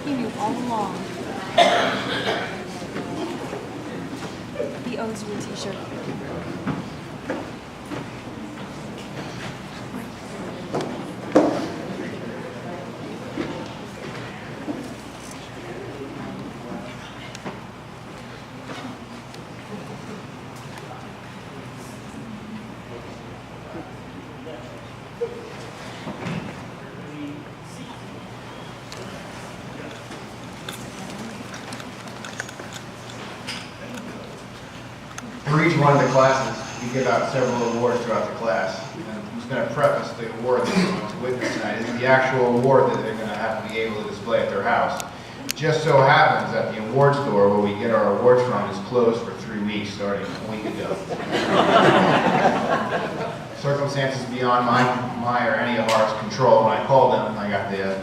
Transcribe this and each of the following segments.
He knew all along. He owes you a t-shirt. For each one of the classes, we give out several awards throughout the class. And who's going to preface the award that we're going to witness tonight is the actual award that they're going to have to be able to display at their house. Just so happens that the award store where we get our awards from is closed for 3 weeks starting a week ago. Circumstances beyond my or any of ours control. When I called them, I got the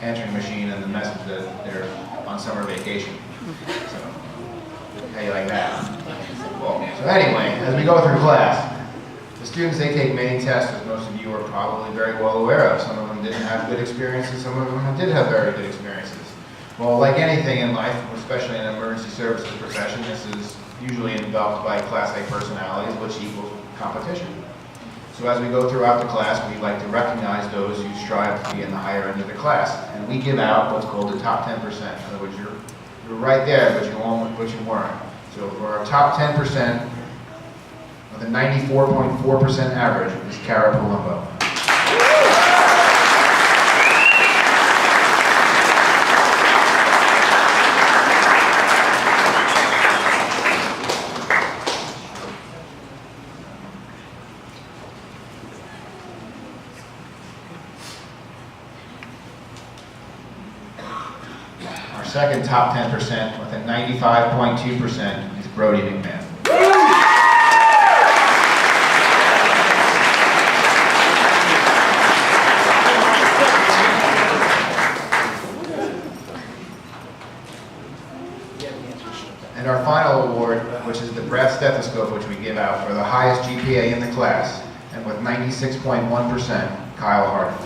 answering machine and the message that they're on summer vacation. So, how you like that? So anyway, as we go through class, the students, they take many tests, as most of you are probably very well aware of. Some of them didn't have good experiences, some of them did have very good experiences. Well, like anything in life, especially in an emergency services profession, this is usually enveloped by Class A personalities, which equals competition. So as we go throughout the class, we like to recognize those who strive to be in the higher end of the class. And we give out what's called the top 10%. In other words, you're right there, but you weren't. So for our top 10%, with a 94.4% average, is Cara Palumbo. Our second top 10% with a 95.2% is Brody McMahon. And our final award, which is the brass stethoscope, which we give out for the highest GPA in the class, and with 96.1%, Kyle Harden.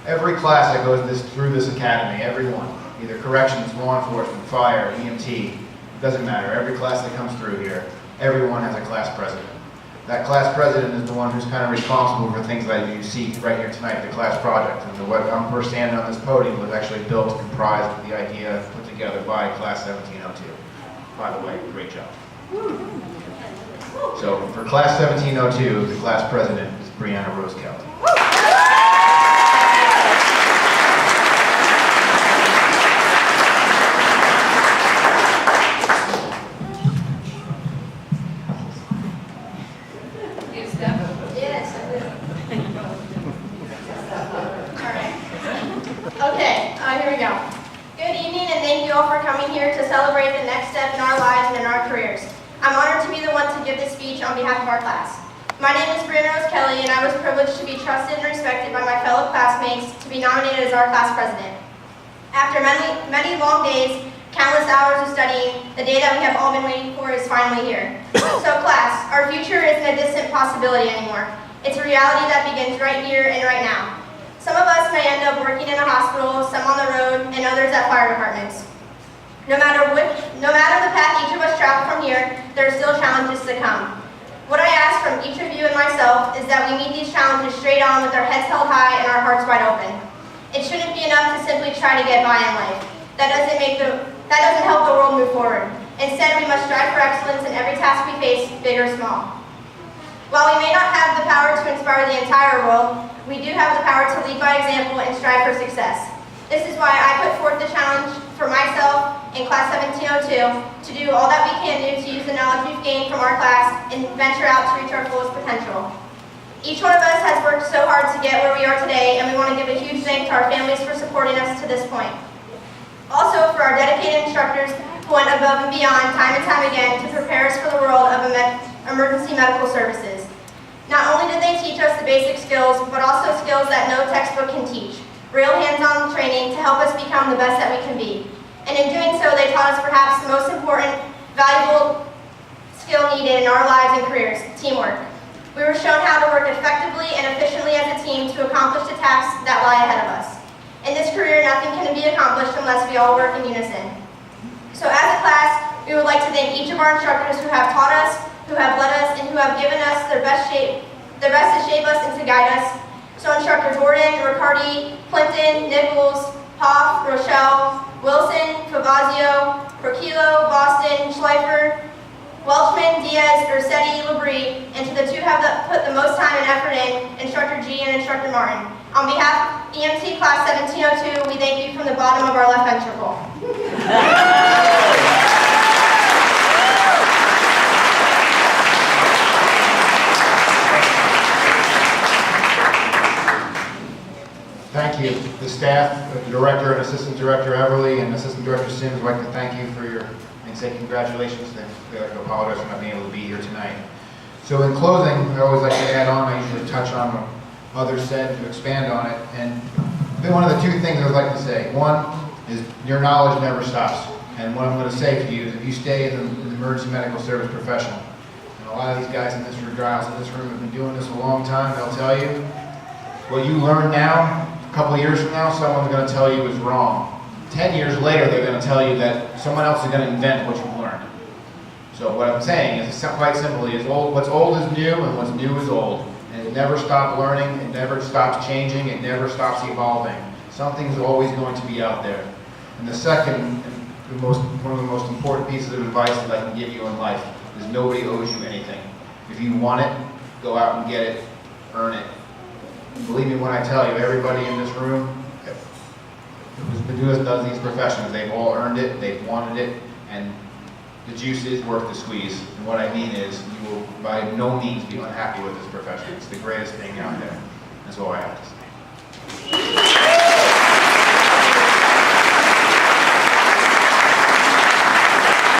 Every class that goes through this academy, everyone, either corrections, law enforcement, fire, EMT, doesn't matter. Every class that comes through here, everyone has a class president. That class president is the one who's kind of responsible for things like you see right here tonight, the class project. And what we're standing on this podium was actually built, comprised of the idea put together by Class 1702. By the way, great job. So for Class 1702, the class president is Brianna Rosekelt. Here we go. Good evening, and thank you all for coming here to celebrate the next step in our lives and in our careers. I'm honored to be the one to give this speech on behalf of our class. My name is Brianna Rosekelt, and I was privileged to be trusted and respected by my fellow classmates to be nominated as our class president. After many long days, countless hours of studying, the day that we have all been waiting for is finally here. So class, our future isn't a distant possibility anymore. It's a reality that begins right here and right now. Some of us may end up working in a hospital, some on the road, and others at fire departments. No matter the path each of us travel from here, there are still challenges to come. What I ask from each of you and myself is that we meet these challenges straight on with our heads held high and our hearts wide open. It shouldn't be enough to simply try to get by in life. That doesn't help the world move forward. Instead, we must strive for excellence in every task we face, big or small. While we may not have the power to inspire the entire world, we do have the power to lead by example and strive for success. This is why I put forth the challenge for myself in Class 1702 to do all that we can do to use the knowledge we've gained from our class and venture out to reach our fullest potential. Each one of us has worked so hard to get where we are today, and we want to give a huge thanks to our families for supporting us to this point. Also, for our dedicated instructors who went above and beyond time and time again to prepare us for the world of emergency medical services. Not only did they teach us the basic skills, but also skills that no textbook can teach. Real hands-on training to help us become the best that we can be. And in doing so, they taught us perhaps the most important, valuable needed in our lives and careers, teamwork. We were shown how to work effectively and efficiently as a team to accomplish the tasks that lie ahead of us. In this career, nothing can be accomplished unless we all work in unison. So as a class, we would like to thank each of our instructors who have taught us, who have led us, and who have given us their best to shape us and to guide us. So Instructor Jordan, Riccardi, Clinton, Nichols, Hoff, Rochelle, Wilson, Favazio, Porquillo, Boston, Schleifer, Welchman, Diaz, Ursetti, Labrie, and to the two who have put the most time and effort in, Instructor G and Instructor Martin. On behalf of EMT Class 1702, we thank you from the bottom of our left ventricle. Thank you. The staff, the director and assistant director Everly and assistant director Sims would like to thank you for your, and say congratulations. They like to apologize for not being able to be here tonight. So in closing, I always like to add on, I usually touch on what others said to expand on it. And one of the two things I would like to say. One is your knowledge never stops. And what I'm going to say to you is if you stay in the emergency medical service profession, and a lot of these guys in this room have been doing this a long time, they'll tell you, what you learn now, a couple of years from now, someone's going to tell you is wrong. 10 years later, they're going to tell you that someone else is going to invent what you've learned. So what I'm saying is, quite simply, is what's old is new and what's new is old. And it never stops learning, it never stops changing, it never stops evolving. Something's always going to be out there. And the second, and one of the most important pieces of advice that I can give you in life is nobody owes you anything. If you want it, go out and get it, earn it. Believe me when I tell you, everybody in this room who does these professions, they've all earned it, they've wanted it, and the juice is worth the squeeze. And what I mean is, you will by no means be unhappy with this profession. It's the greatest thing out there. That's all I have to say.